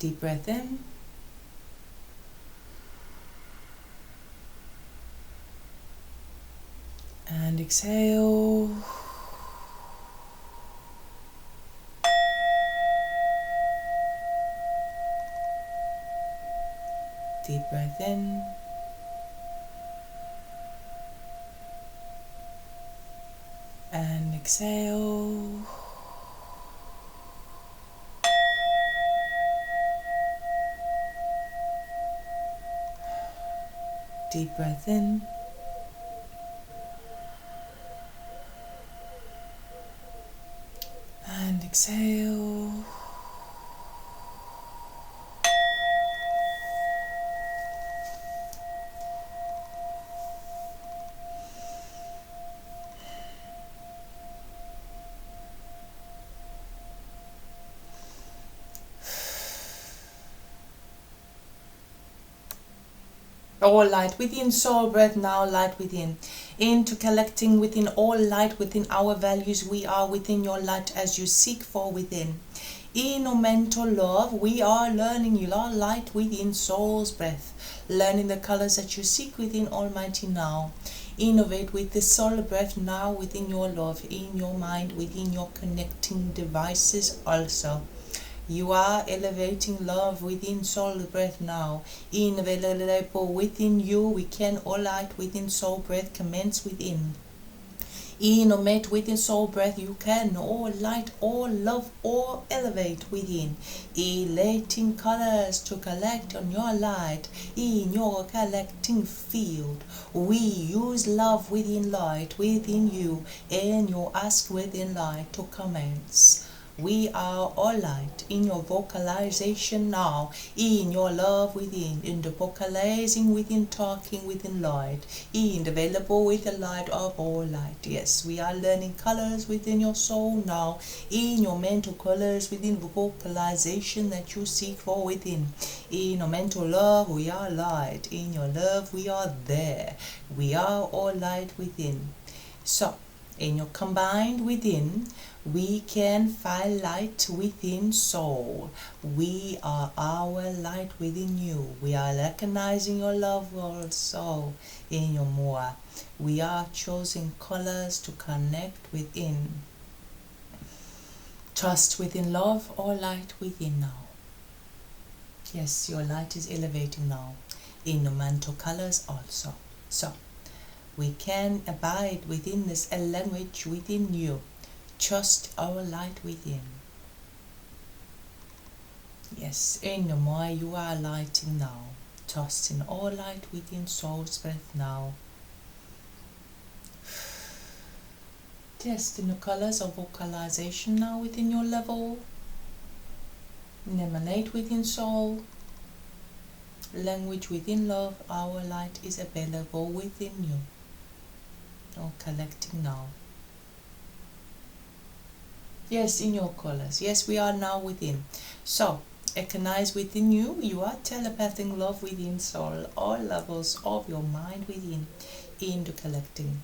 Deep breath in. And exhale. Deep breath in. And exhale. Deep breath in. And exhale. All light within, soul breath now, light within. Into collecting within, all light within our values. We are within your light as you seek for within. In mental love, we are learning your light within, soul's breath. Learning the colors that you seek within Almighty now. Innovate with the soul breath now within your love, in your mind, within your connecting devices also. You are elevating love within soul breath now. Inavailable within you, we can all light within soul breath commence within. Innovate within soul breath, you can all light, all love, all elevate within. Elating colors to collect on your light, in your collecting field. We use love within light, within you, and you ask within light to commence. We are all light in your vocalization now, in your love within, in the vocalizing within, talking within light, in available with the light of all light. Yes, we are learning colors within your soul now, in your mental colors within vocalization that you seek for within. In your mental love, we are light. In your love, we are there. We are all light within. So, in your combined within, we can find light within soul. We are our light within you. We are recognizing your love also in your more. We are choosing colors to connect within. Trust within love or light within now. Yes, your light is elevating now in the mantle colors also. So, we can abide within this language within you. Trust our light within. Yes, in the more you are lighting now. Trust in all light within soul's breath now. Test in the colors of vocalization now within your level. Emanate within soul. Language within love, our light is available within you. All collecting now. Yes, in your colors. Yes, we are now within. So, recognize within you, you are telepathing love within soul, all levels of your mind within, into collecting.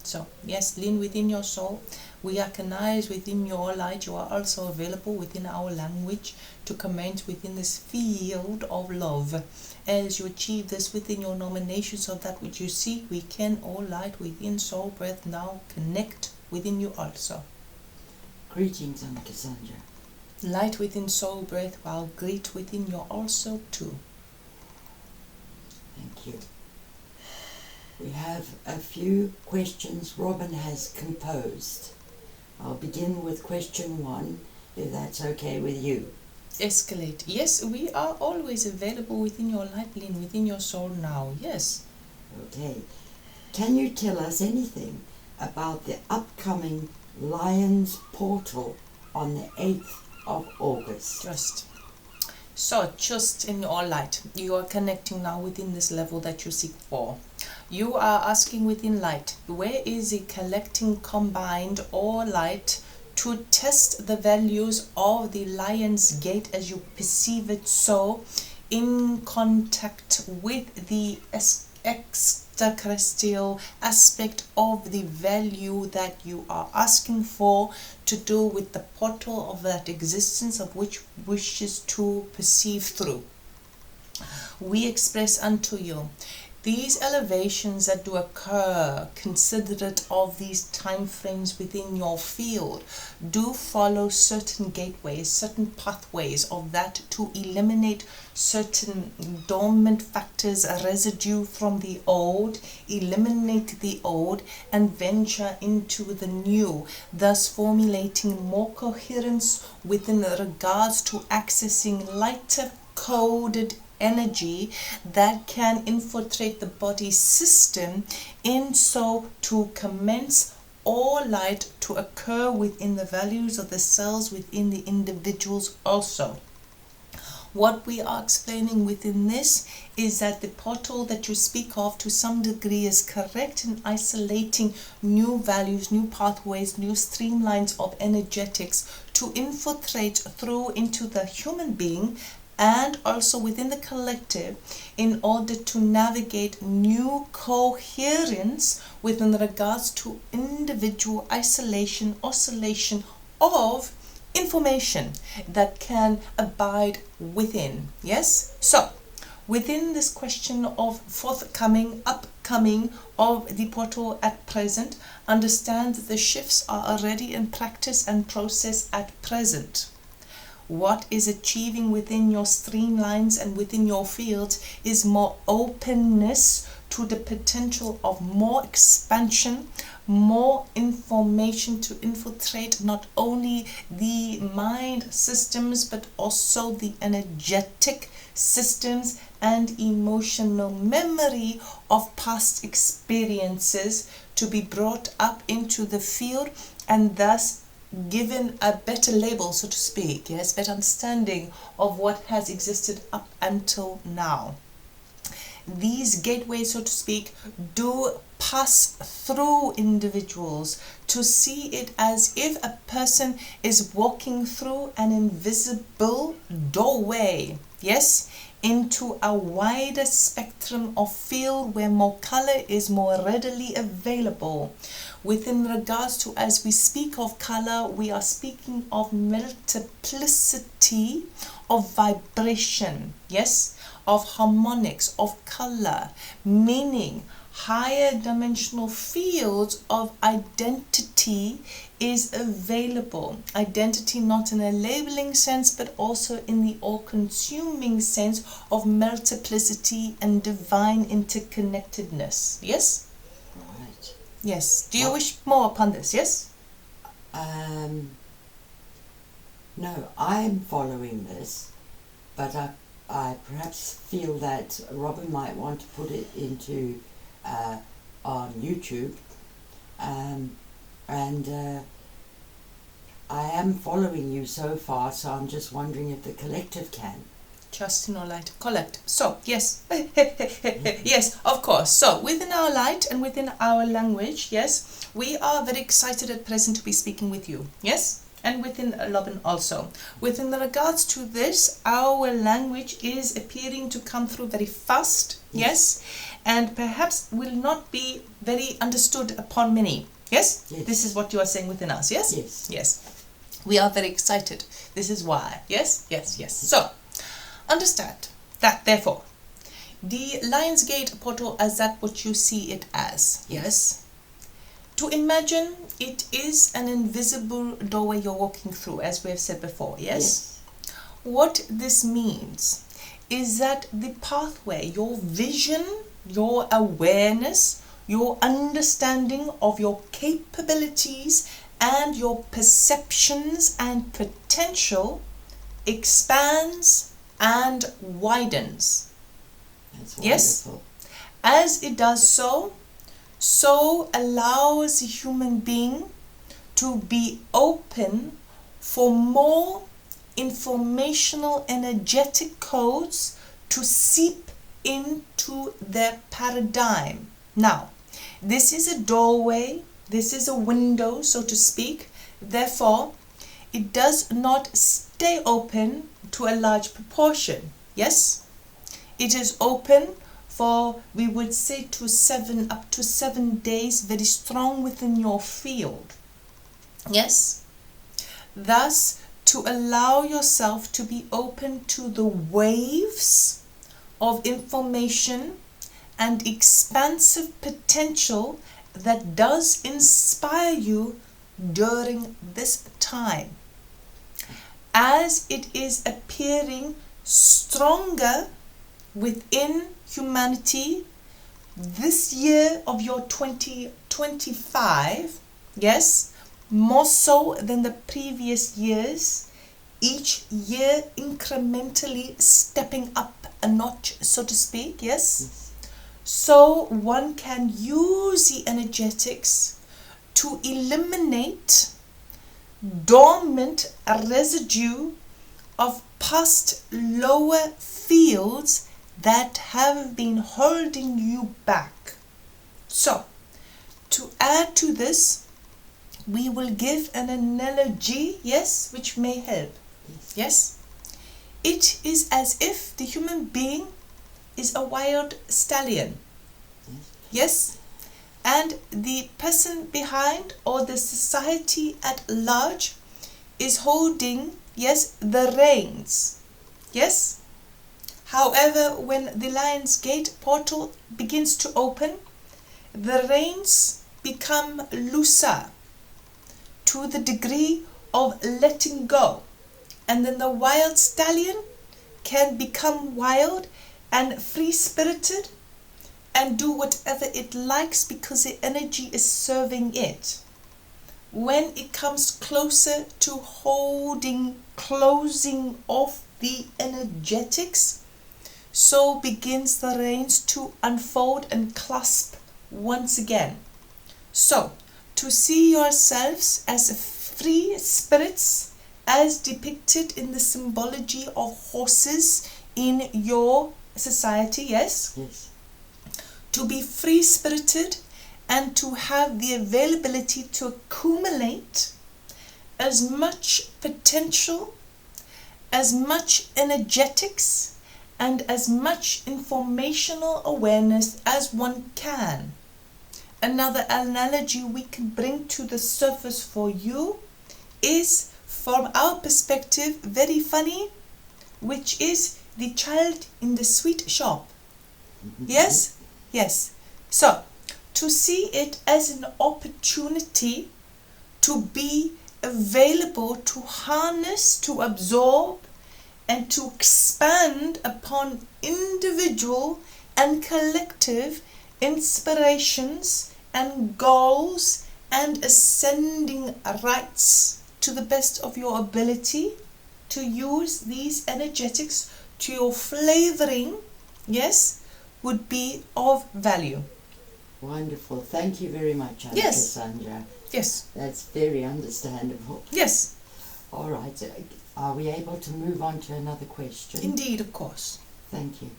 So, yes, lean within your soul. We recognize within your light, you are also available within our language to commence within this field of love. As you achieve this within your nominations of that which you seek, we can all light within soul breath now connect within you also. Greetings, Unnakasunja. Light within soul breath, while great within you also too. Thank you. We have a few questions Robyn has composed. I'll begin with question 1, if that's okay with you. Escalate. Yes, we are always available within your light, lean within your soul now. Yes. Okay. Can you tell us anything about the upcoming Lion's Portal on the 8th of August? Just in your light, you are connecting now within this level that you seek for. You are asking within light, where is the collecting combined or light to test the values of the Lion's Gate as you perceive it so, in contact with the extraterrestrial aspect of the value that you are asking for to do with the portal of that existence of which wishes to perceive through. We express unto you these elevations that do occur, considerate of these time frames within your field, do follow certain gateways, certain pathways of that to eliminate certain dormant factors, a residue from the old, eliminate the old and venture into the new, thus formulating more coherence within regards to accessing lighter coded energy that can infiltrate the body system, in so to commence all light to occur within the values of the cells within the individuals also. What we are explaining within this is that the portal that you speak of to some degree is correct in isolating new values, new pathways, new streamlines of energetics to infiltrate through into the human being and also within the collective in order to navigate new coherence within regards to individual isolation, oscillation of information that can abide within. Yes? So, within this question of forthcoming, upcoming of the portal at present, understand that the shifts are already in practice and process at present. What is achieving within your streamlines and within your fields is more openness to the potential of more expansion, more information to infiltrate not only the mind systems but also the energetic systems and emotional memory of past experiences to be brought up into the field and thus given a better label, so to speak, yes, better understanding of what has existed up until now. These gateways, so to speak, do pass through individuals to see it as if a person is walking through an invisible doorway, yes, into a wider spectrum of field where more color is more readily available. Within regards to, as we speak of color, we are speaking of multiplicity of vibration, yes, of harmonics, of color, meaning higher dimensional fields of identity is available. Identity not in a labeling sense, but also in the all-consuming sense of multiplicity and divine interconnectedness. Yes? Right. Yes. Do you wish more upon this? Yes? No, I'm following this, but I perhaps feel that Robyn might want to put it into on YouTube, and I am following you so far, so I'm just wondering if the collective can. Just in our light, collect. So, yes, yes, of course. So, within our light and within our language, yes, we are very excited at present to be speaking with you, yes? And within Robyn also. Within regards to this, our language is appearing to come through very fast, yes? And perhaps will not be very understood upon many, yes? Yes. This is what you are saying within us, yes? Yes. Yes. We are very excited. This is why, yes? Yes, yes. So, understand that, therefore, the Lion's Gate portal as that what you see it as, yes? To imagine it is an invisible doorway you're walking through, as we have said before, yes? What this means is that the pathway, your vision, your awareness, your understanding of your capabilities and your perceptions and potential expands and widens. That's yes? wonderful. As it does so allows a human being to be open for more informational energetic codes to seep into their paradigm. Now, this is a doorway, this is a window, so to speak. Therefore, it does not stay open to a large proportion. Yes? It is open for, we would say, up to 7 days, very strong within your field. Yes? Thus, to allow yourself to be open to the waves of information and expansive potential that does inspire you during this time, as it is appearing stronger within humanity this year of your 2025, yes, more so than the previous years, each year incrementally stepping up a notch, so to speak, yes? So one can use the energetics to eliminate dormant residue of past lower fields that have been holding you back. So, to add to this, we will give an analogy, yes, which may help. Yes? It is as if the human being is a wild stallion. Yes? And the person behind, or the society at large, is holding, yes, the reins. Yes? However, when the Lion's Gate portal begins to open, the reins become looser to the degree of letting go. And then the wild stallion can become wild and free-spirited and do whatever it likes because the energy is serving it. When it comes closer to closing off the energetics, so begins the reins to unfold and clasp once again. So, to see yourselves as free spirits, as depicted in the symbology of horses in your society, yes? Yes. To be free-spirited and to have the availability to accumulate as much potential, as much energetics, and as much informational awareness as one can. Another analogy we can bring to the surface for you is, from our perspective, very funny, which is the child in the sweet shop. Yes? Yes. So, to see it as an opportunity to be available, to harness, to absorb, and to expand upon individual and collective inspirations and goals and ascending rights to the best of your ability, to use these energetics to your flavoring, yes, would be of value. Wonderful. Thank you very much, Unnakasunja. Yes. That's very understandable. Yes. All right. Are we able to move on to another question? Indeed, of course. Thank you.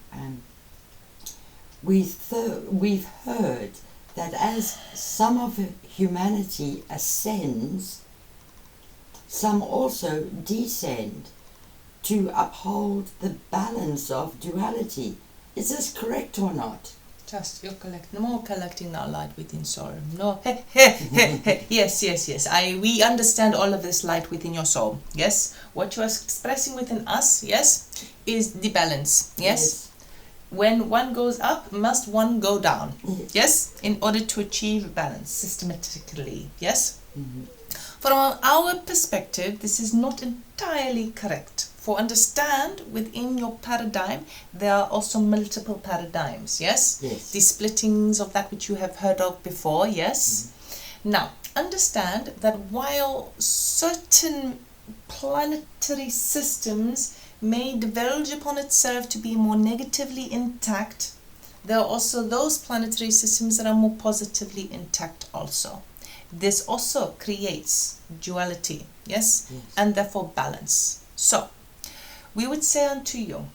We've heard that as some of humanity ascends, some also descend to uphold the balance of duality. Is this correct or not? Just you're collecting now light within soul. No, yes. We understand all of this light within your soul. Yes, what you are expressing within us, yes, is the balance. Yes, when one goes up, must one go down. Yes, in order to achieve balance systematically. Yes. From our perspective, this is not entirely correct. For understand, within your paradigm, there are also multiple paradigms, yes? Yes. The splittings of that which you have heard of before, yes? Now, understand that while certain planetary systems may divulge upon itself to be more negatively intact, there are also those planetary systems that are more positively intact also. This also creates duality, yes? And therefore balance. So, we would say unto you,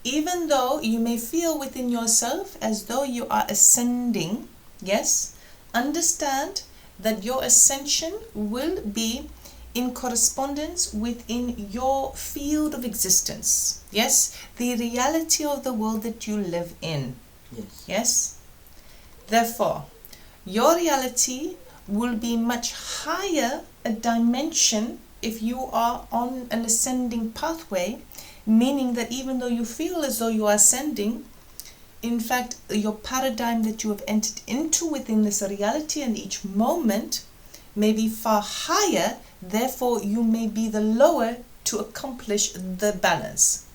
even though you may feel within yourself as though you are ascending, yes, understand that your ascension will be in correspondence within your field of existence, yes, the reality of the world that you live in. Yes. Yes? Therefore, your reality will be much higher a dimension if you are on an ascending pathway, meaning that even though you feel as though you are ascending, in fact, your paradigm that you have entered into within this reality and each moment may be far higher, therefore you may be the lower to accomplish the balance.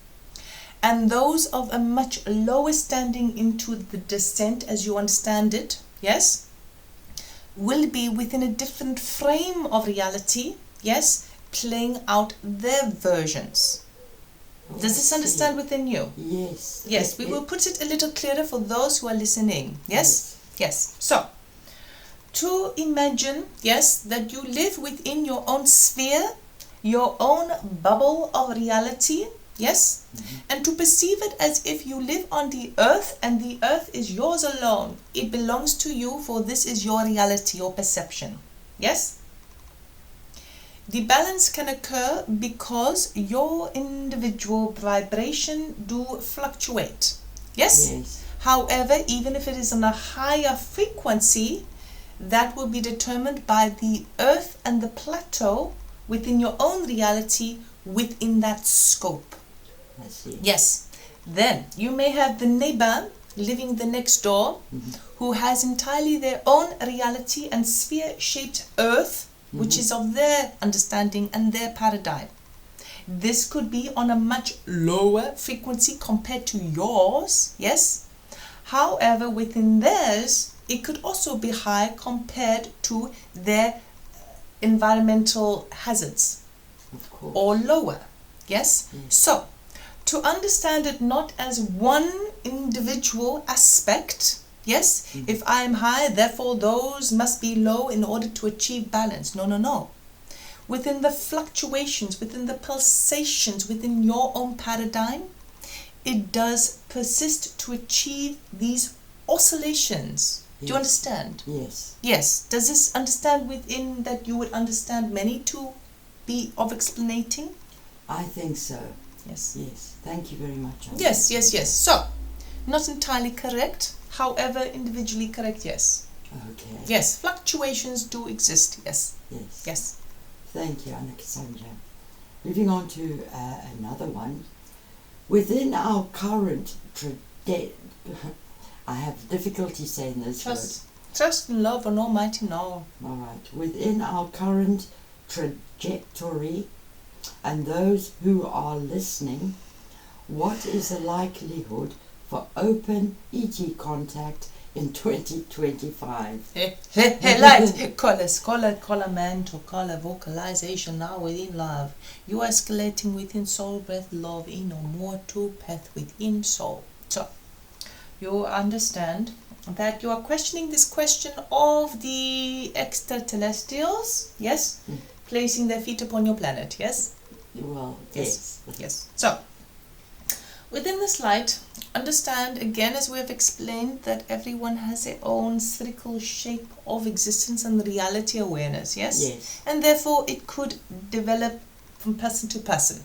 And those of a much lower standing into the descent, as you understand it, yes, will be within a different frame of reality, yes, playing out their versions. Does this understand within you? Yes. Yes, we will put it a little clearer for those who are listening. Yes? Yes. So, to imagine, yes, that you live within your own sphere, your own bubble of reality, yes, and to perceive it as if you live on the earth and the earth is yours alone. It belongs to you, for this is your reality, your perception. Yes? The balance can occur because your individual vibration do fluctuate. Yes? Yes. However, even if it is on a higher frequency, that will be determined by the earth and the plateau within your own reality within that scope. I see. Yes. Then you may have the neighbor living the next door who has entirely their own reality and sphere-shaped earth, which is of their understanding and their paradigm. This could be on a much lower frequency compared to yours, yes? However, within theirs, it could also be high compared to their environmental hazards, Of course. or lower, yes? So, to understand it not as one individual aspect, yes, if I am high, therefore those must be low in order to achieve balance. No, no, no. Within the fluctuations, within the pulsations, within your own paradigm, it does persist to achieve these oscillations. Do you understand? Yes. Yes. Does this understand within that you would understand many to be of explanating? I think so. Yes. Yes. Thank you very much. Yes, yes, yes. So, not entirely correct, however, individually correct, yes. Okay. Yes, fluctuations do exist, yes. Yes. Yes. Thank you, Unnakasunja. Moving on to another one. Within our current I have difficulty saying this Trust in love and Almighty now. word. All right. Within our current trajectory, and those who are listening, what is the likelihood for open ET contact in 2025? Light, call a man to call a vocalization now within love. You are escalating within soul, breath, love, in or more to path within soul. So, you understand that you are questioning this question of the extraterrestrials, yes? Placing their feet upon your planet, yes? Well, Yes. Yes. So, within this light, understand again, as we have explained, that everyone has their own spherical shape of existence and reality awareness, yes? Yes. And therefore it could develop from person to person.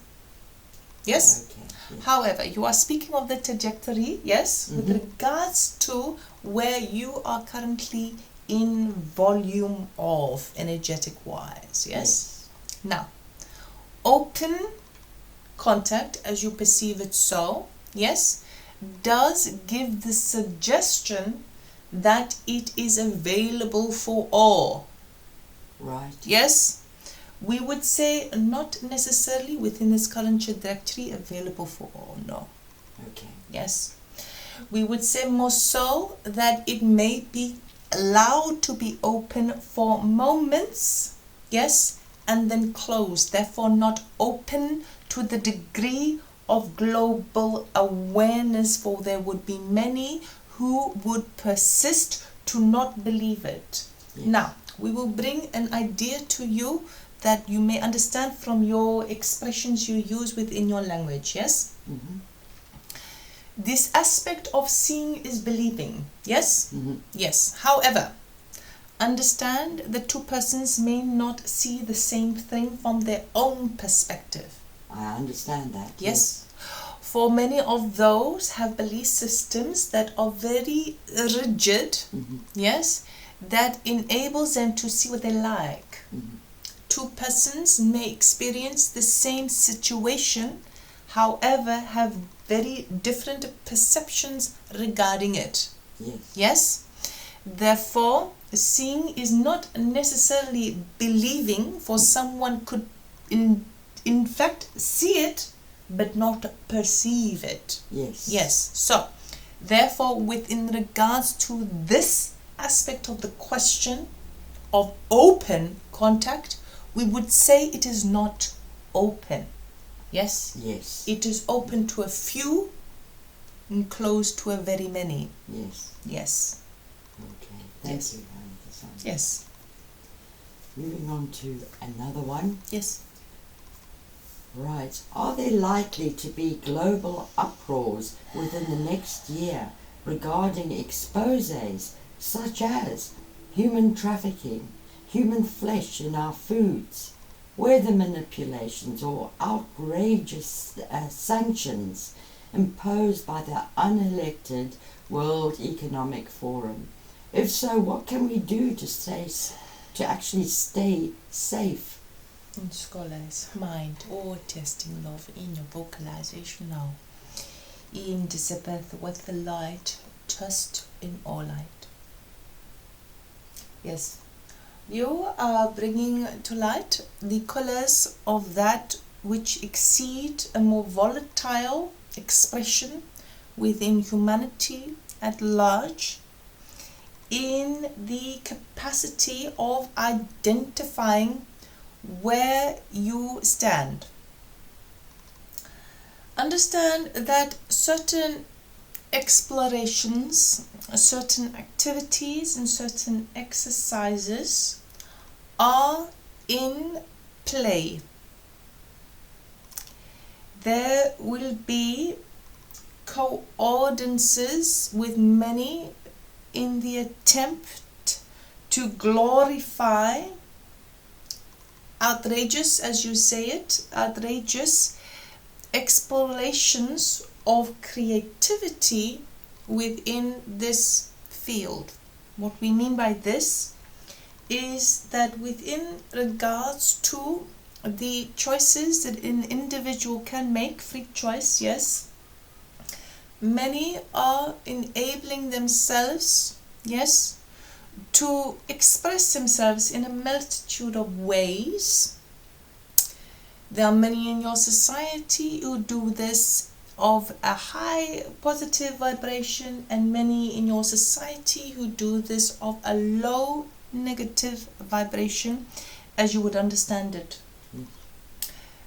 Yes? Okay. Yes. However, you are speaking of the trajectory, yes, with regards to where you are currently in volume of energetic wise, yes? Now, open contact, as you perceive it so, yes, does give the suggestion that it is available for all. Right. Yes, we would say not necessarily within this current trajectory available for all, no. Okay. Yes, we would say more so that it may be allowed to be open for moments, yes, and then closed, therefore not open to the degree of global awareness, for there would be many who would persist to not believe it. Yes. Now, we will bring an idea to you that you may understand from your expressions you use within your language, yes? This aspect of seeing is believing, yes? Yes. However, understand that two persons may not see the same thing from their own perspective. I understand that. Yes? For many of those have belief systems that are very rigid, yes, that enables them to see what they like. Two persons may experience the same situation, however, have very different perceptions regarding it. Yes? Therefore, seeing is not necessarily believing, for someone could in fact see it but not perceive it. Yes. So, therefore, within regards to this aspect of the question of open contact, we would say it is not open. Yes? It is open to a few and closed to a very many. Yes. Okay, thank you, Unnakasunja. Yes. Moving on to another one. Yes. Right. Are there likely to be global uproars within the next year regarding exposés such as human trafficking, human flesh in our foods, weather manipulations, or outrageous sanctions imposed by the unelected World Economic Forum? If so, what can we do to actually stay safe? In scholars' mind or testing love in your vocalization now. In Elizabeth with the light, trust in all light. Yes, you are bringing to light the colors of that which exceed a more volatile expression within humanity at large, in the capacity of identifying where you stand. Understand that certain explorations, certain activities and certain exercises are in play. There will be coordinations with many in the attempt to glorify outrageous, as you say it, outrageous explorations of creativity within this field. What we mean by this is that within regards to the choices that an individual can make, free choice, yes, many are enabling themselves, yes, to express themselves in a multitude of ways. There are many in your society who do this of a high positive vibration, and many in your society who do this of a low negative vibration, as you would understand it.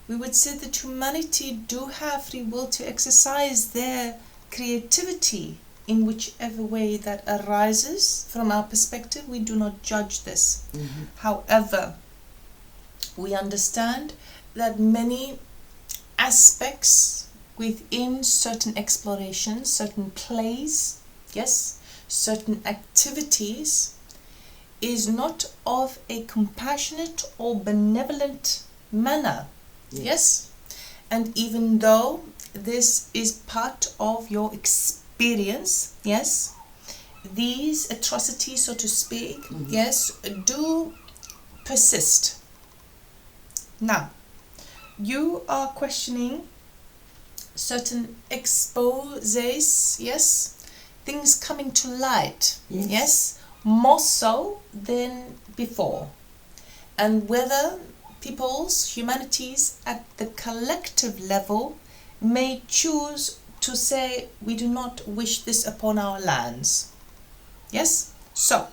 We would say that humanity do have free will to exercise their creativity in whichever way that arises. From our perspective, we do not judge this. However, we understand that many aspects within certain explorations, certain plays, yes, certain activities, is not of a compassionate or benevolent manner. Yes. And even though this is part of your experience, yes, these atrocities, so to speak, yes, do persist. Now, you are questioning certain exposes, yes, things coming to light, yes, more so than before, and whether people's, humanities at the collective level may choose to say, we do not wish this upon our lands. Yes? So,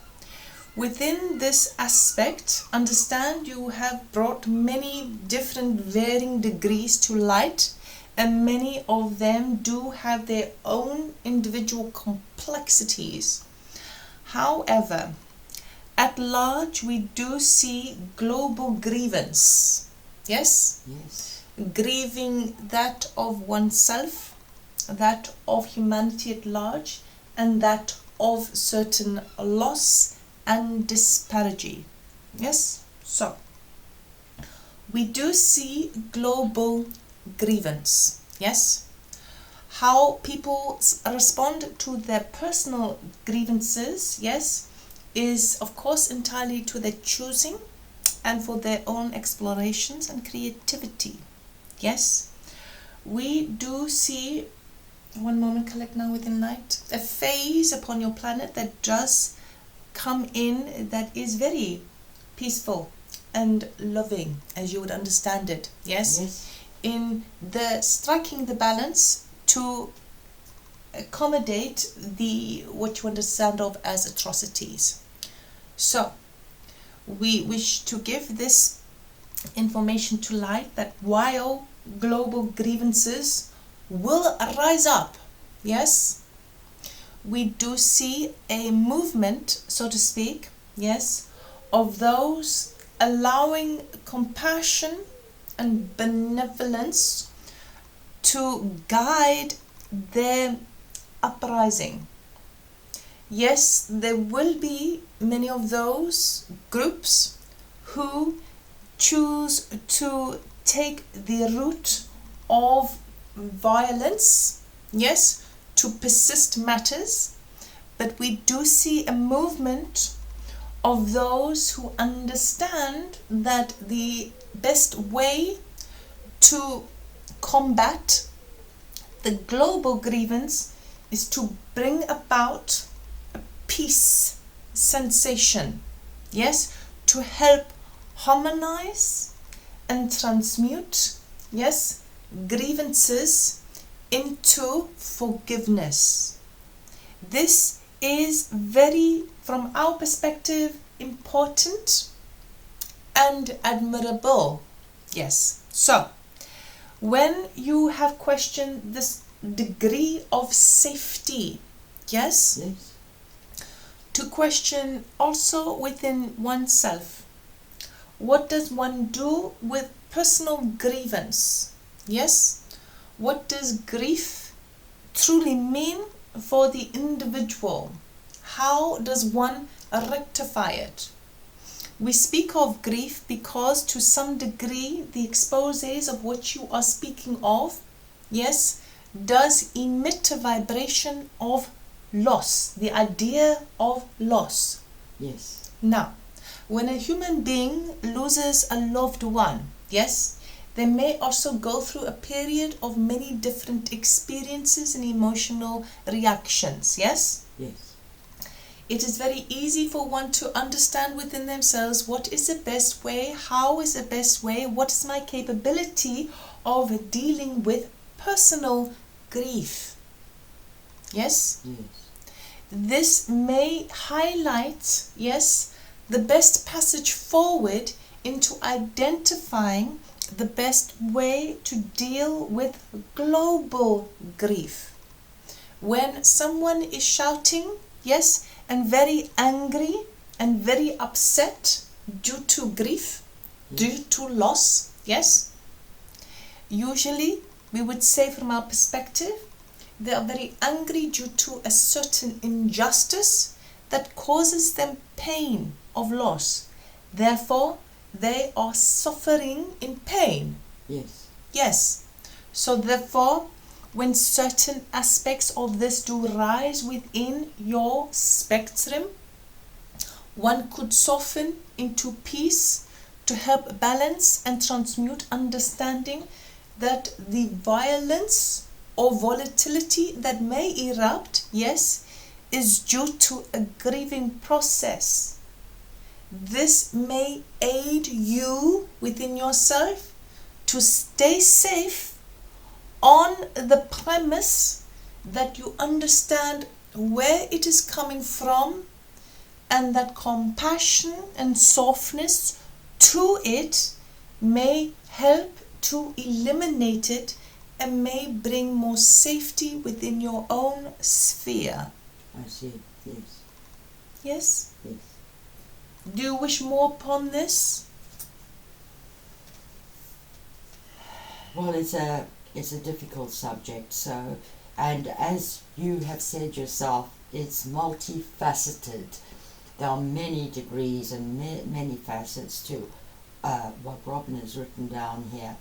within this aspect, understand you have brought many different varying degrees to light, and many of them do have their own individual complexities. However, at large, we do see global grievance. Yes? Grieving that of oneself, that of humanity at large, and that of certain loss and disparity. Yes? So, we do see global grievance. Yes? How people respond to their personal grievances, yes, is of course entirely to their choosing and for their own explorations and creativity. Yes, we do see, one moment, collect now within light, a phase upon your planet that does come in that is very peaceful and loving, as you would understand it. Yes, Yes. in the striking the balance to accommodate the what you understand of as atrocities. So we wish to give this information to light, that while global grievances will rise up, yes, we do see a movement, so to speak, yes, of those allowing compassion and benevolence to guide their uprising. Yes, there will be many of those groups who choose to take the route of violence, yes, to persist matters, but we do see a movement of those who understand that the best way to combat the global grievance is to bring about a peace sensation, yes, to help harmonize and transmute, yes, grievances into forgiveness. This is very, from our perspective, important and admirable. Yes. So, when you have questioned this degree of safety, yes, Yes. to question also within oneself, what does one do with personal grievance? Yes, what does grief truly mean for the individual? How does one rectify it? We speak of grief because to some degree the exposes of what you are speaking of, yes, does emit a vibration of loss, the idea of loss. Yes. Now, when a human being loses a loved one, yes, they may also go through a period of many different experiences and emotional reactions, yes? Yes. It is very easy for one to understand within themselves what is the best way, how is the best way, what is my capability of dealing with personal grief. Yes? Yes. This may highlight, yes, the best passage forward into identifying the best way to deal with global grief. When someone is shouting, yes, and very angry and very upset due to grief, due to loss, yes, usually we would say from our perspective, they are very angry due to a certain injustice that causes them pain of loss. Therefore, they are suffering in pain. Yes. Yes. So therefore, when certain aspects of this do rise within your spectrum, one could soften into peace to help balance and transmute understanding that the violence or volatility that may erupt, yes, is due to a grieving process. This may aid you within yourself to stay safe on the premise that you understand where it is coming from and that compassion and softness to it may help to eliminate it and may bring more safety within your own sphere. I see. Yes. Yes? Yes. Do you wish more upon this? Well, it's a difficult subject. So, and as you have said yourself, it's multifaceted. There are many degrees and many facets to what Robyn has written down here.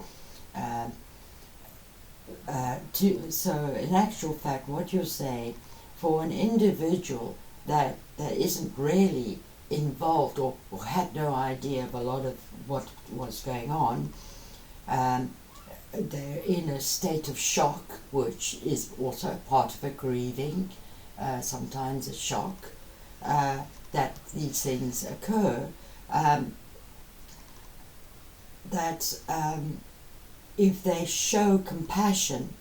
so in actual fact, what you're saying, for an individual that isn't really involved or had no idea of a lot of what was going on, they're in a state of shock, which is also part of a grieving, sometimes a shock, that these things occur, that if they show compassion,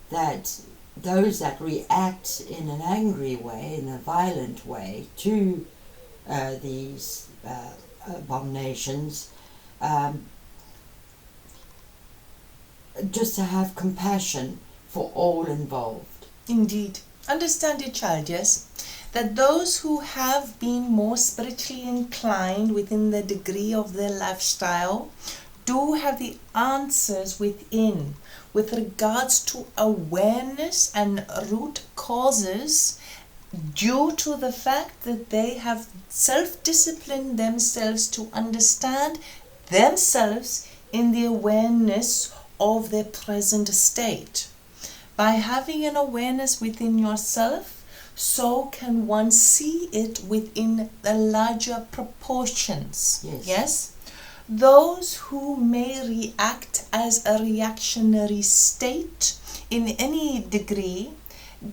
that those that react in an angry way, in a violent way to these abominations, just to have compassion for all involved. Indeed. Understand, dear child, yes, that those who have been more spiritually inclined within the degree of their lifestyle do have the answers within with regards to awareness and root causes, due to the fact that they have self-disciplined themselves to understand themselves in the awareness of their present state. By having an awareness within yourself, so can one see it within the larger proportions. Yes? Those who may react as a reactionary state in any degree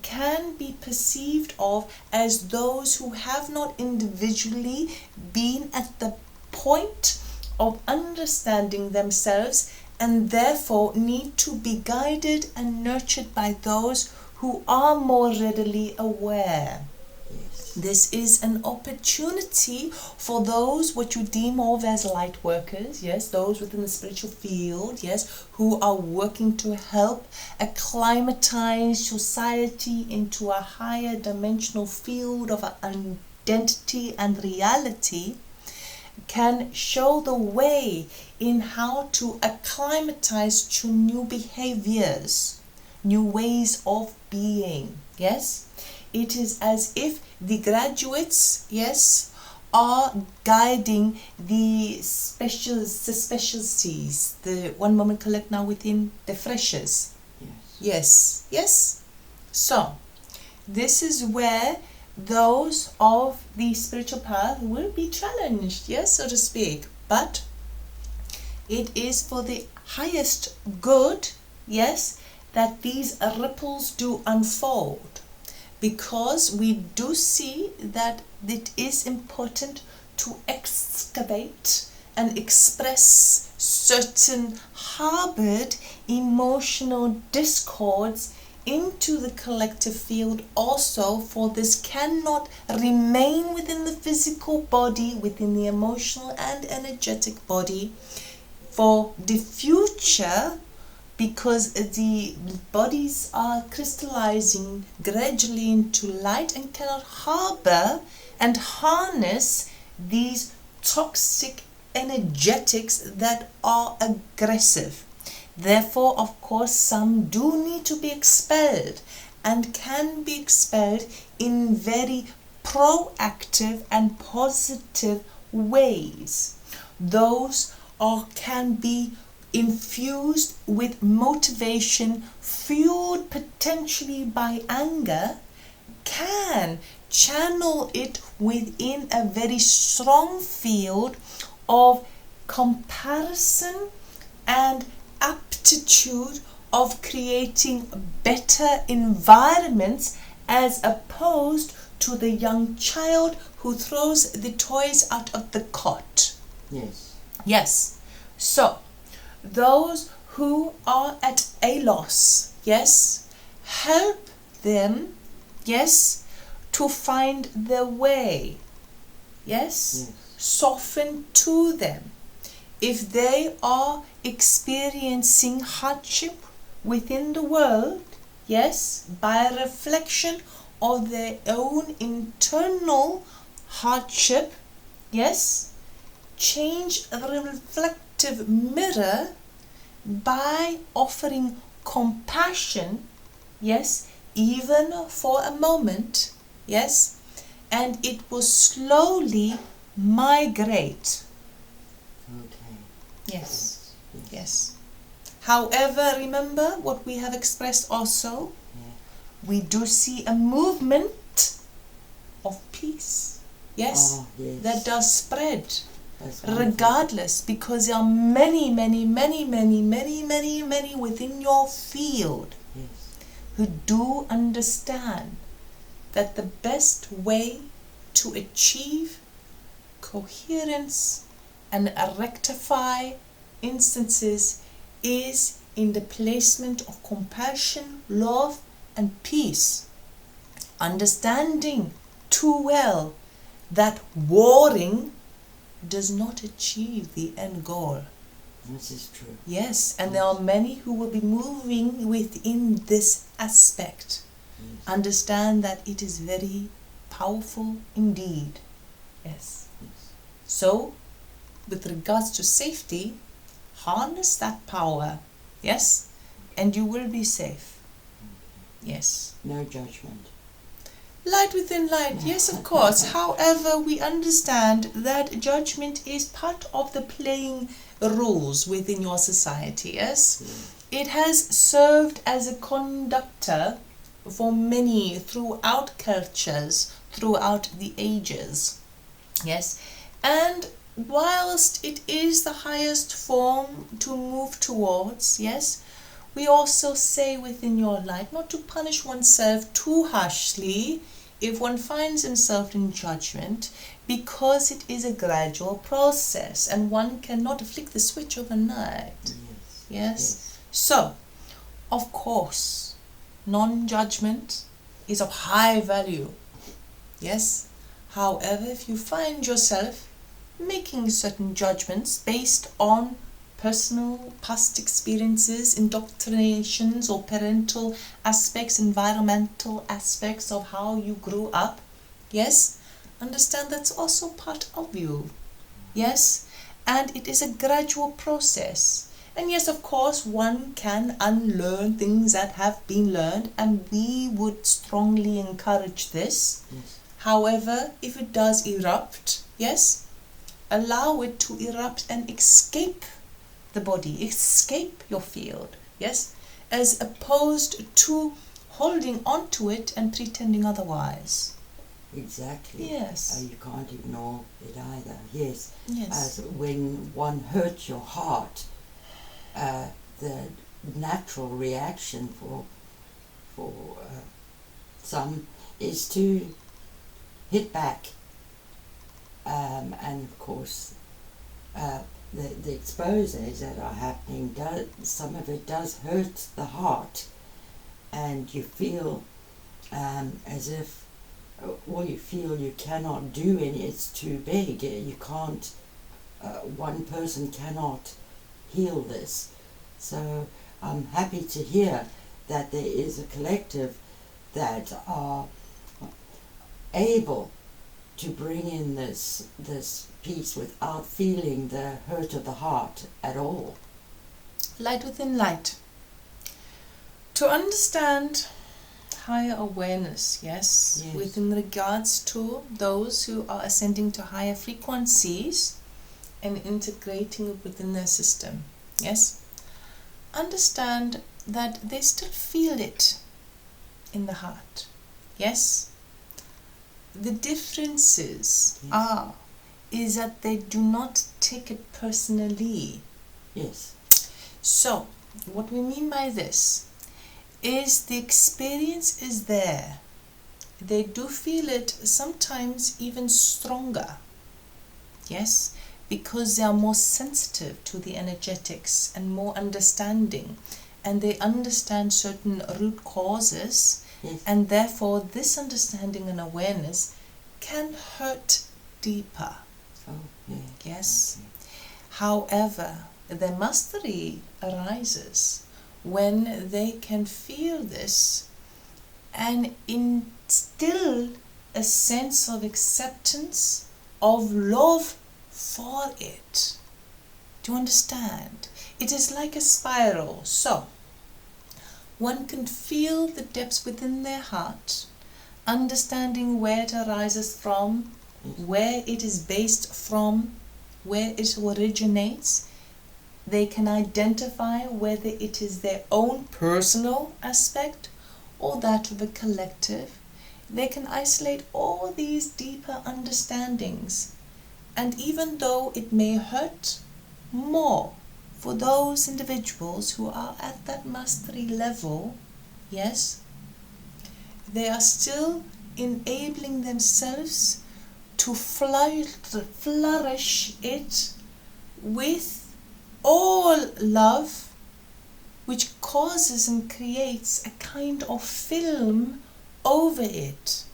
can be perceived of as those who have not individually been at the point of understanding themselves, and therefore need to be guided and nurtured by those who are more readily aware. Yes. This is an opportunity for those what you deem of as light workers, yes, those within the spiritual field, yes, who are working to help acclimatize society into a higher dimensional field of identity and reality, can show the way in how to acclimatize to new behaviors, new ways of being. Yes, it is as if the graduates, yes, are guiding the specialties, the one moment collect now within the freshers. Yes. So this is where those of the spiritual path will be challenged, yes, so to speak, but it is for the highest good, yes, that these ripples do unfold, because we do see that it is important to excavate and express certain harbored emotional discords into the collective field also, for this cannot remain within the physical body, within the emotional and energetic body for the future, because the bodies are crystallizing gradually into light and cannot harbor and harness these toxic energetics that are aggressive. Therefore, of course, some do need to be expelled, and can be expelled in very proactive and positive ways. Those can be infused with motivation, fueled potentially by anger, can channel it within a very strong field of comparison and aptitude of creating better environments, as opposed to the young child who throws the toys out of the cot. Yes. So those who are at a loss, yes, help them, yes, to find their way, yes, soften to them. If they are experiencing hardship within the world, yes, by reflection of their own internal hardship, yes, change the reflective mirror by offering compassion, yes, even for a moment, yes, and it will slowly migrate. Yes. However, remember what we have expressed also. We do see a movement of peace. Yes, yes. that does spread. That's Regardless, because there are many, many, many, many, many, many, many within your field who do understand that the best way to achieve coherence and rectify instances is in the placement of compassion, love, and peace. Understanding too well that warring does not achieve the end goal. This is true. Yes, and there are many who will be moving within this aspect. Understand that it is very powerful indeed. Yes. So, with regards to safety, harness that power. Yes, and you will be safe. Yes. No judgment. Light within light, yes, of course. However, we understand that judgment is part of the playing rules within your society, yes? It has served as a conductor for many throughout cultures, throughout the ages, yes? And whilst it is the highest form to move towards, yes, we also say within your light not to punish oneself too harshly if one finds himself in judgment, because it is a gradual process and one cannot flick the switch overnight. Yes? So, of course, non-judgment is of high value. Yes? However, if you find yourself making certain judgments based on personal past experiences, indoctrinations, or parental aspects, environmental aspects of how you grew up, yes, understand that's also part of you. Yes, and it is a gradual process. And yes, of course, one can unlearn things that have been learned, and we would strongly encourage this. However, if it does erupt, yes, allow it to erupt and escape the body, escape your field, yes, as opposed to holding on to it and pretending otherwise. Exactly. Yes. You can't ignore it either. Yes. Yes. As when one hurts your heart, the natural reaction for some is to hit back, and of course the exposés that are happening, some of it does hurt the heart, and you feel as if, well, you feel you cannot do any, it's too big, you can't, one person cannot heal this. So I'm happy to hear that there is a collective that are able to bring in this peace without feeling the hurt of the heart at all. Light within light. To understand higher awareness, yes, within regards to those who are ascending to higher frequencies and integrating it within their system, yes, understand that they still feel it in the heart, yes. The differences is that they do not take it personally. Yes. So, what we mean by this is the experience is there. They do feel it sometimes even stronger. Yes, because they are more sensitive to the energetics and more understanding, and they understand certain root causes. Yes. And therefore this understanding and awareness can hurt deeper. Oh, yeah. Yes. However, their mastery arises when they can feel this and instill a sense of acceptance, of love for it. Do you understand? It is like a spiral. So one can feel the depths within their heart, understanding where it arises from, where it is based from, where it originates, They can identify whether it is their own personal aspect or that of a collective. They can isolate all these deeper understandings. And even though it may hurt more for those individuals who are at that mastery level, yes, they are still enabling themselves to flourish it with all love, which causes and creates a kind of film over it,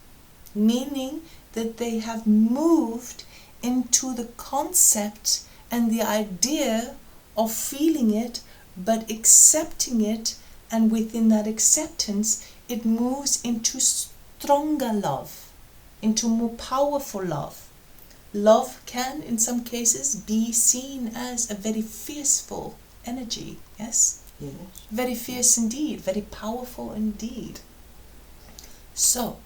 meaning that they have moved into the concept and the idea of feeling it, but accepting it, and within that acceptance it moves into stronger love, into more powerful love. Love can in some cases be seen as a very fearful energy, yes? Yes. Very fierce indeed, very powerful indeed. So,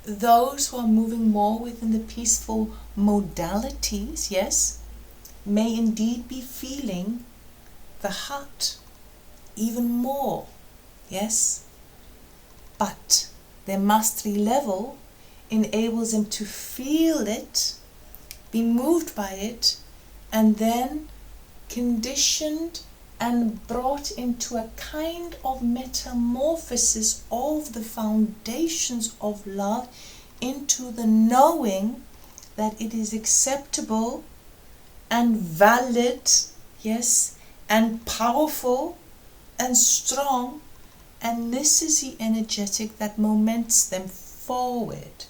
those who are moving more within the peaceful modalities, yes, may indeed be feeling the heart even more, yes, but their mastery level enables them to feel it, be moved by it, and then conditioned and brought into a kind of metamorphosis of the foundations of love into the knowing that it is acceptable and valid, yes, and powerful and strong, and this is the energetic that moments them forward.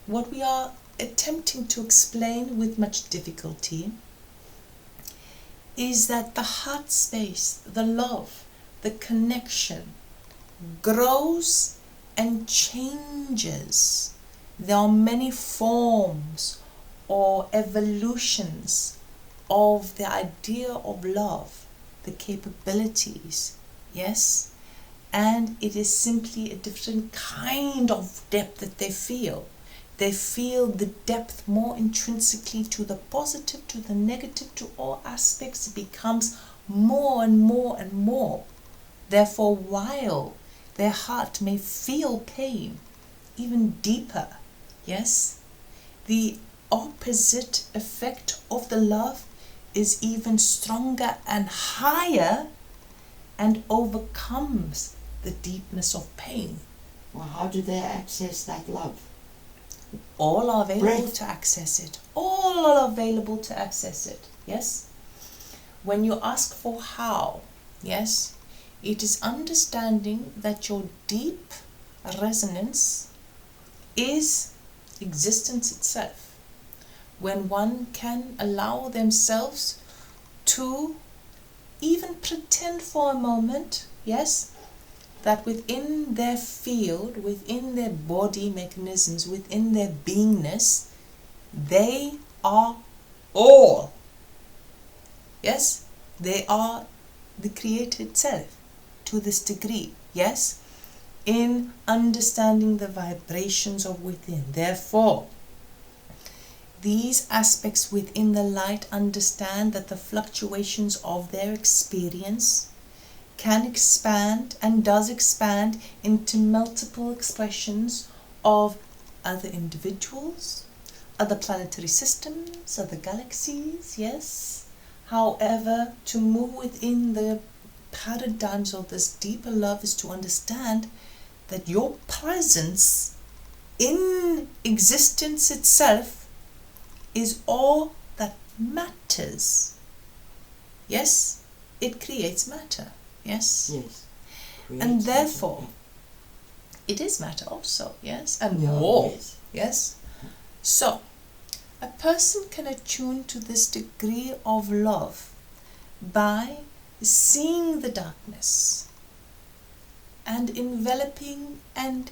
What we are attempting to explain with much difficulty is that the heart space, the love, the connection grows and changes. There are many forms or evolutions of the idea of love, the capabilities, yes, and it is simply a different kind of depth that they feel. They feel the depth more intrinsically to the positive, to the negative, to all aspects. It becomes more and more and more. Therefore, while their heart may feel pain even deeper, yes, the opposite effect of the love is even stronger and higher and overcomes the deepness of pain. Well, how do they access that love? All are available to access it. All are available to access it. Yes? When you ask for how, yes, it is understanding that your deep resonance is existence itself. When one can allow themselves to even pretend for a moment, yes, that within their field, within their body mechanisms, within their beingness, they are all. Yes, they are the creator itself to this degree, yes, in understanding the vibrations of within. Therefore, these aspects within the light understand that the fluctuations of their experience can expand and does expand into multiple expressions of other individuals, other planetary systems, other galaxies, yes. However, to move within the paradigms of this deeper love is to understand that your presence in existence itself is all that matters. Yes, it creates matter. Yes. Yes. And therefore, it is matter also, yes, and Yeah, more, yes. yes. So, a person can attune to this degree of love by seeing the darkness and enveloping and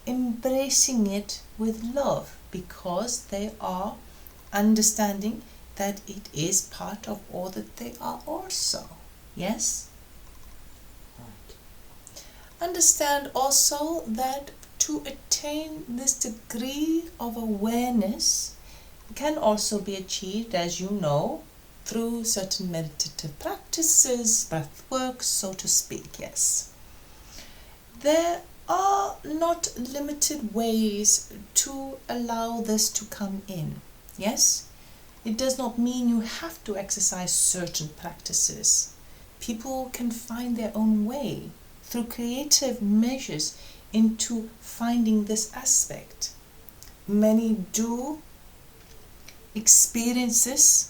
embracing it with love, because they are understanding that it is part of all that they are also, yes. Understand also that to attain this degree of awareness can also be achieved, as you know, through certain meditative practices, breath work, so to speak, yes. There are not limited ways to allow this to come in, yes? It does not mean you have to exercise certain practices. People can find their own way through creative measures into finding this aspect. Many do experience this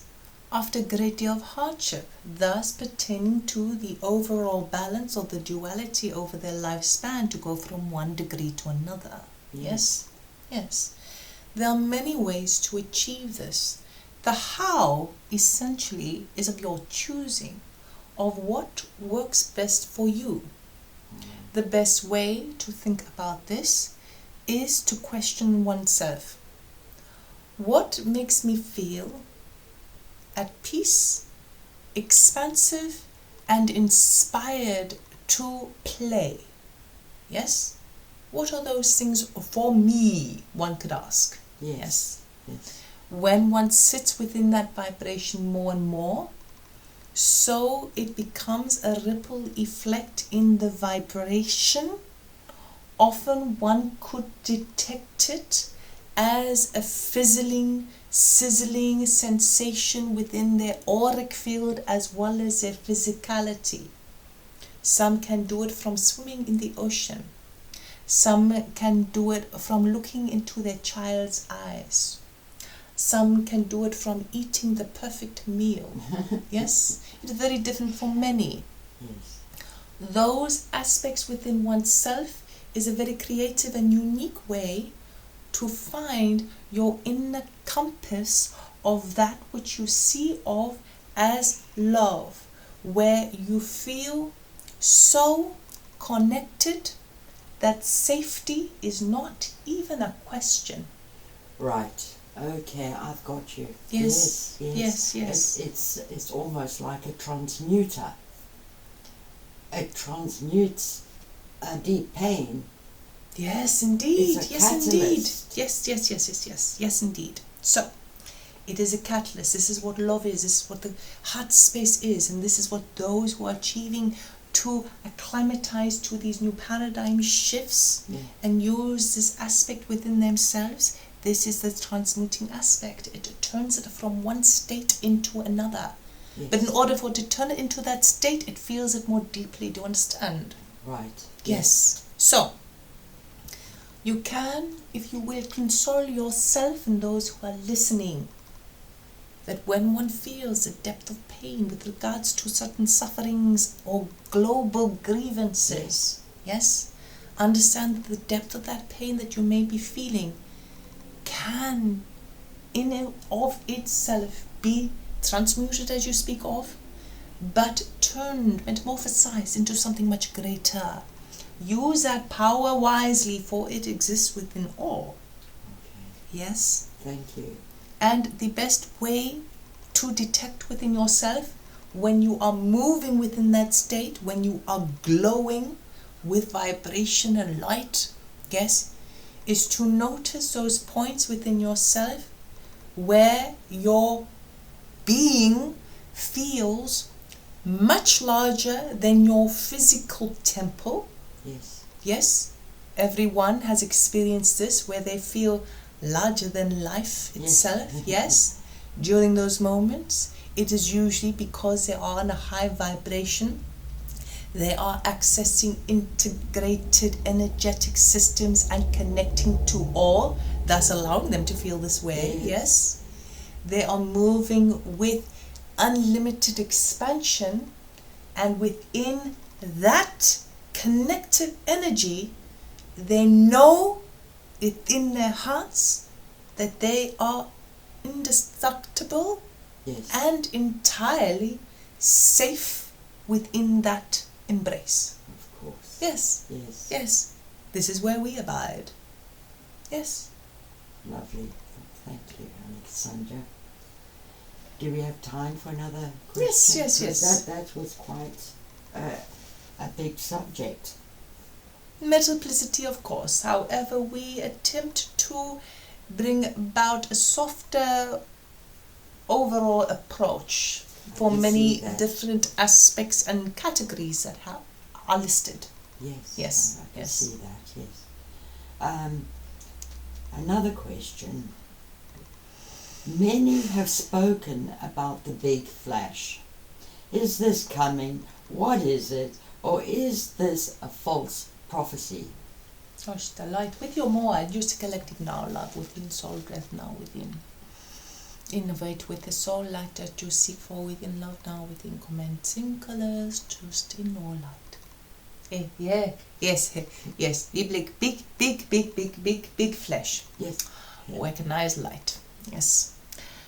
after a great deal of hardship, thus pertaining to the overall balance or the duality over their lifespan to go from one degree to another. Yes? Yes. There are many ways to achieve this. The how essentially is of your choosing, of what works best for you. The best way to think about this is to question oneself. What makes me feel at peace, expansive, and inspired to play? Yes? What are those things for me, one could ask? Yes. When one sits within that vibration more and more, so it becomes a ripple effect in the vibration. Often one could detect it as a fizzling, sizzling sensation within their auric field as well as their physicality. Some can do it from swimming in the ocean. Some can do it from looking into their child's eyes. Some can do it from eating the perfect meal. Yes, it's very different for many. Yes. Those aspects within oneself is a very creative and unique way to find your inner compass of that which you see of as love, where you feel so connected that safety is not even a question. Right. Okay, I've got you. Yes. Yes. Yes. It's almost like a transmuter. It transmutes a deep pain. Yes, indeed. It's a Yes, catalyst. indeed. Yes, indeed. So, it is a catalyst. This is what love is. This is what the heart space is. And this is what those who are achieving to acclimatize to these new paradigm shifts and use this aspect within themselves. This is the transmuting aspect. It turns it from one state into another. Yes. But in order for it to turn it into that state, it feels it more deeply. Do you understand? Right. Yes. So, you can, if you will, console yourself and those who are listening that when one feels the depth of pain with regards to certain sufferings or global grievances, yes, understand that the depth of that pain that you may be feeling can in and of itself be transmuted, as you speak of, but turned, metamorphosized into something much greater. Use that power wisely, for it exists within all. Okay. Yes? Thank you. And the best way to detect within yourself when you are moving within that state, when you are glowing with vibration and light, yes, is to notice those points within yourself where your being feels much larger than your physical temple. Yes. Yes, everyone has experienced this, where they feel larger than life itself. Yes, during those moments, it is usually because they are on a high vibration. They are accessing integrated energetic systems and connecting to all, thus allowing them to feel this way. Yes, they are moving with unlimited expansion, and within that connective energy, they know within their hearts that they are indestructible and entirely safe within that embrace. Of course. Yes. Yes. Yes. This is where we abide. Yes. Lovely. Thank you, Unnakasunja. Do we have time for another question? Yes. That was quite a big subject. Metaplicity, of course. However, we attempt to bring about a softer overall approach for can many see that. different aspects and categories that are listed. Yes. Yes, I can yes. see that. Yes. Another question. Many have spoken about the big flash. Is this coming? What is it? Or is this a false prophecy? Gosh, the light with your more, use the collective now, love within, soul breath now within. Innovate with the soul light that you seek for within, love now within, commencing colors, just in all light. Yeah, yes, yes, big flesh. Yes. Recognize light. Yes.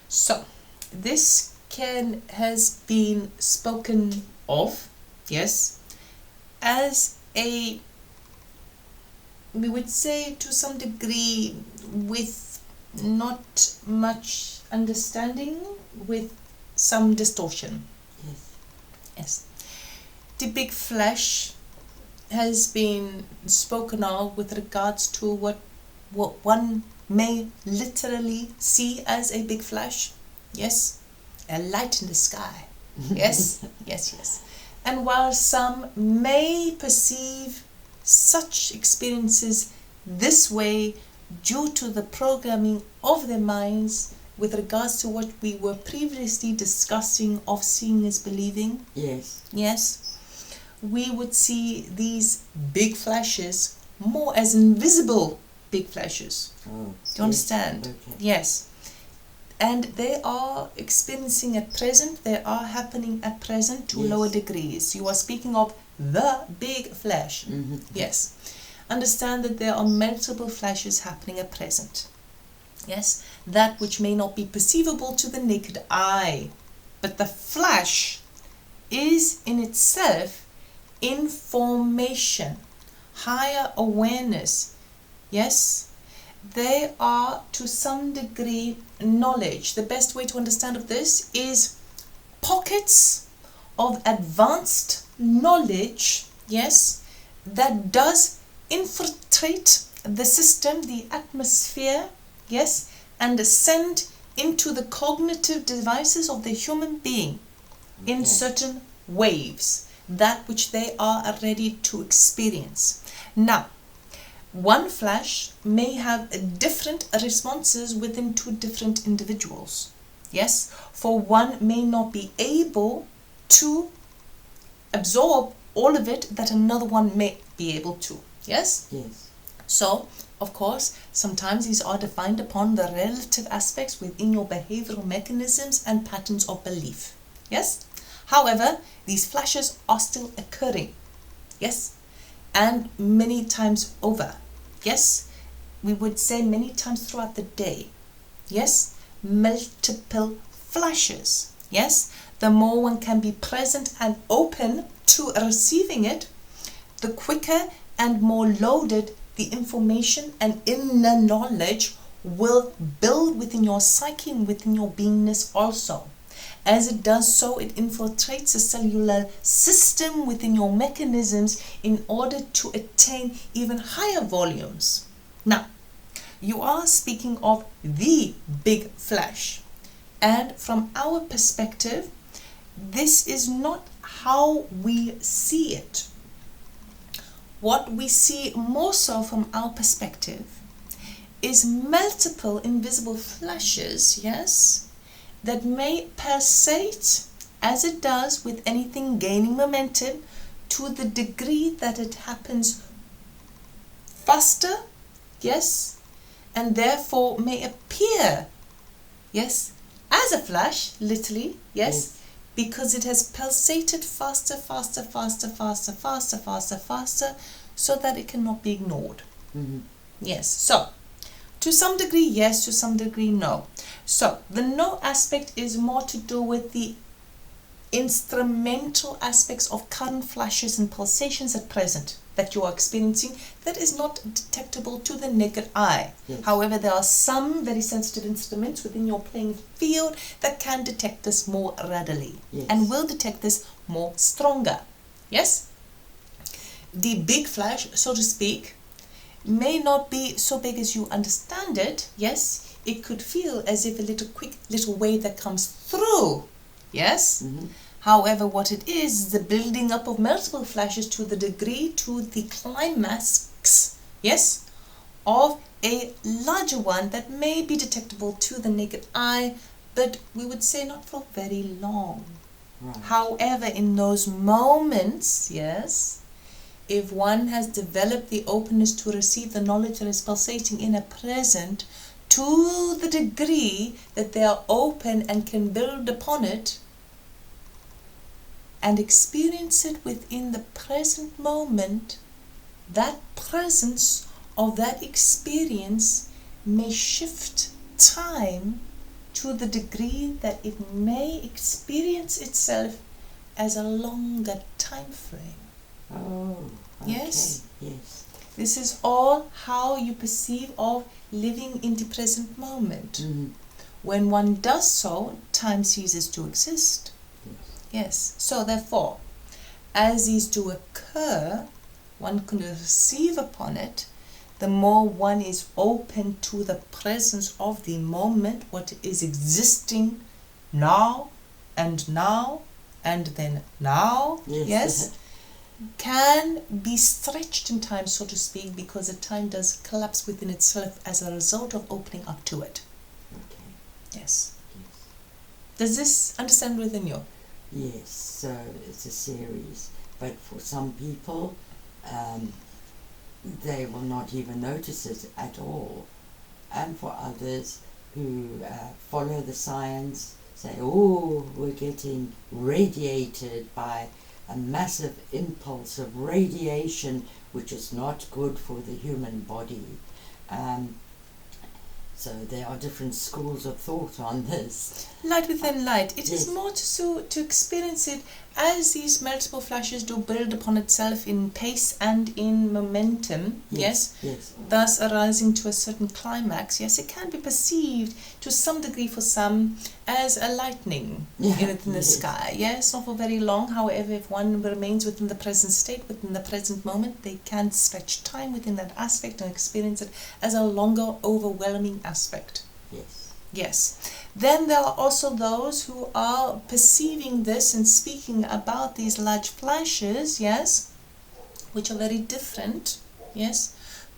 So, this has been spoken of, yes, as a, we would say to some degree, with not much understanding, with some distortion. Yes. Yes. The big flash has been spoken of with regards to what one may literally see as a big flash. Yes. A light in the sky. Yes. Yes. And while some may perceive such experiences this way due to the programming of their minds with regards to what we were previously discussing of seeing is believing. Yes. Yes. We would see these big flashes more as invisible big flashes. Oh, Do you understand? Okay. Yes. And they are experiencing at present, they are happening at present to Yes. lower degrees. You are speaking of the big flash. Mm-hmm. Yes. Understand that there are multiple flashes happening at present. Yes. That which may not be perceivable to the naked eye. But the flash is in itself information, higher awareness. Yes. They are to some degree knowledge. The best way to understand of this is pockets of advanced knowledge, yes, that does infiltrate the system, the atmosphere, yes, and ascend into the cognitive devices of the human being in certain waves, that which they are ready to experience. Now, one flash may have different responses within two different individuals. Yes, for one may not be able to absorb all of it that another one may be able to. Yes? Yes. So, of course, sometimes these are defined upon the relative aspects within your behavioral mechanisms and patterns of belief. Yes? However, these flashes are still occurring. Yes? And many times over. Yes? We would say many times throughout the day. Yes? Multiple flashes. Yes? The more one can be present and open to receiving it, the quicker and more loaded the information and inner knowledge will build within your psyche and within your beingness also. As it does so, it infiltrates the cellular system within your mechanisms in order to attain even higher volumes. Now, you are speaking of the big flash. And from our perspective, this is not how we see it. What we see more so from our perspective is multiple invisible flashes, yes, that may pulsate as it does with anything gaining momentum to the degree that it happens faster, yes, and therefore may appear, yes, as a flash, literally, yes, because it has pulsated faster, so that it cannot be ignored. Mm-hmm. Yes, so to some degree yes, to some degree no. So the no aspect is more to do with the instrumental aspects of current flashes and pulsations at present that you are experiencing that is not detectable to the naked eye. Yes. However, there are some very sensitive instruments within your playing field that can detect this more readily, yes, and will detect this more stronger. Yes? The big flash, so to speak, may not be so big as you understand it. Yes, it could feel as if a little quick little wave that comes through Yes? Mm-hmm. However, what it is the building up of multiple flashes to the degree, to the climax, yes, of a larger one that may be detectable to the naked eye, but we would say not for very long. Right. However, in those moments, yes, if one has developed the openness to receive the knowledge that is pulsating in a present to the degree that they are open and can build upon it and experience it within the present moment, that presence of that experience may shift time to the degree that it may experience itself as a longer time frame. Oh, okay. Yes? Yes. This is all how you perceive of living in the present moment. Mm-hmm. When one does so, time ceases to exist. Yes. So therefore, as these do occur, one can receive upon it. The more one is open to the presence of the moment, what is existing now, and then now, yes, can be stretched in time, so to speak, because the time does collapse within itself as a result of opening up to it. Okay. Yes. Does this understand within you? Yes, so it's a series, but for some people, they will not even notice it at all. And for others who follow the science, say, oh, we're getting radiated by a massive impulse of radiation, which is not good for the human body. So there are different schools of thought on this. Light within light. It Yes. is more to experience it as these multiple flashes do build upon itself in pace and in momentum. Yes. Yes. Thus arising to a certain climax. Yes, it can be perceived to some degree for some as a lightning in the sky. Yes, not for very long. However, if one remains within the present state, within the present moment, they can stretch time within that aspect and experience it as a longer, overwhelming aspect. Yes. Yes. Then there are also those who are perceiving this and speaking about these large flashes, yes, which are very different, yes,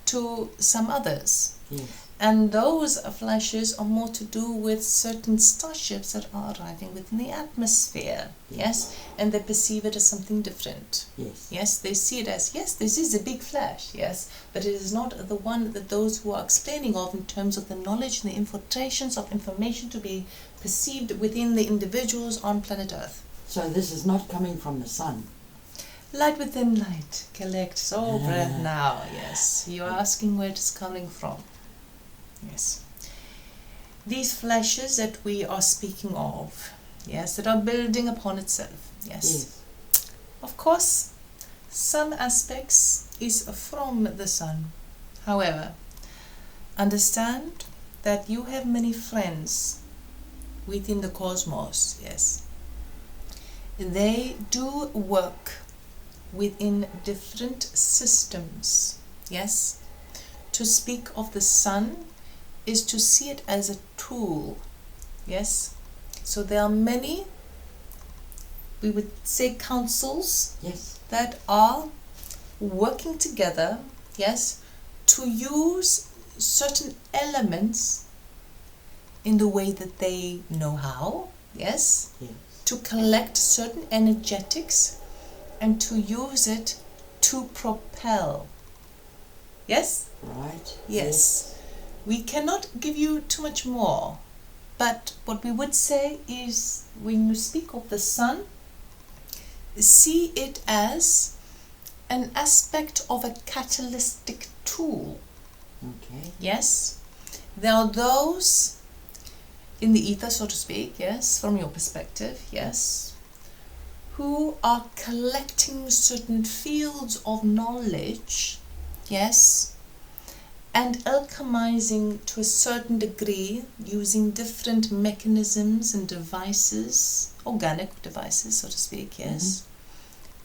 to some others. Yes. And those flashes are more to do with certain starships that are arriving within the atmosphere, yes, and they perceive it as something different. Yes. Yes, they see it as, yes, this is a big flash, yes, but it is not the one that those who are explaining of in terms of the knowledge and the infiltrations of information to be perceived within the individuals on planet Earth. So this is not coming from the sun. Light within light, collect soul breath now, yes. You're asking where it's coming from. Yes. These flashes that we are speaking of, yes, that are building upon itself, yes. Of course, some aspects is from the sun. However, understand that you have many friends within the cosmos, yes. They do work within different systems, yes. To speak of the sun is to see it as a tool, yes. So there are many, we would say, councils, yes, that are working together, yes, to use certain elements in the way that they know how, yes, yes, to collect certain energetics and to use it to propel. Yes? right, Yes. We cannot give you too much more, but what we would say is when you speak of the sun, see it as an aspect of a catalytic tool. okay, Yes? There are those in the ether, so to speak, yes, from your perspective, yes, who are collecting certain fields of knowledge, yes, and alchemizing to a certain degree using different mechanisms and devices, organic devices, so to speak, yes,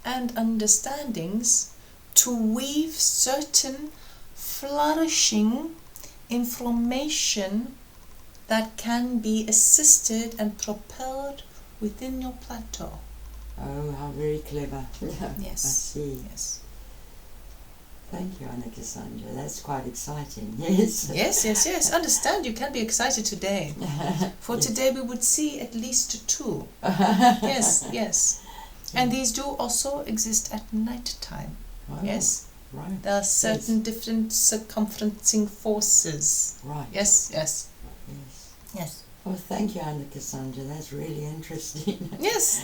and understandings to weave certain flourishing information that can be assisted and propelled within your plateau. Oh, how very clever. Yes. I see. Yes. Thank you, Unnakasunja. That's quite exciting. Yes. Yes. Understand, you can be excited today. For Yes. today we would see at least 2. Yes. And these do also exist at night time. Oh, Yes. right. There are certain different circumferencing forces. Right. Yes. Yes. Yes. Oh, thank you, Unnakasunja. That's really interesting. Yes.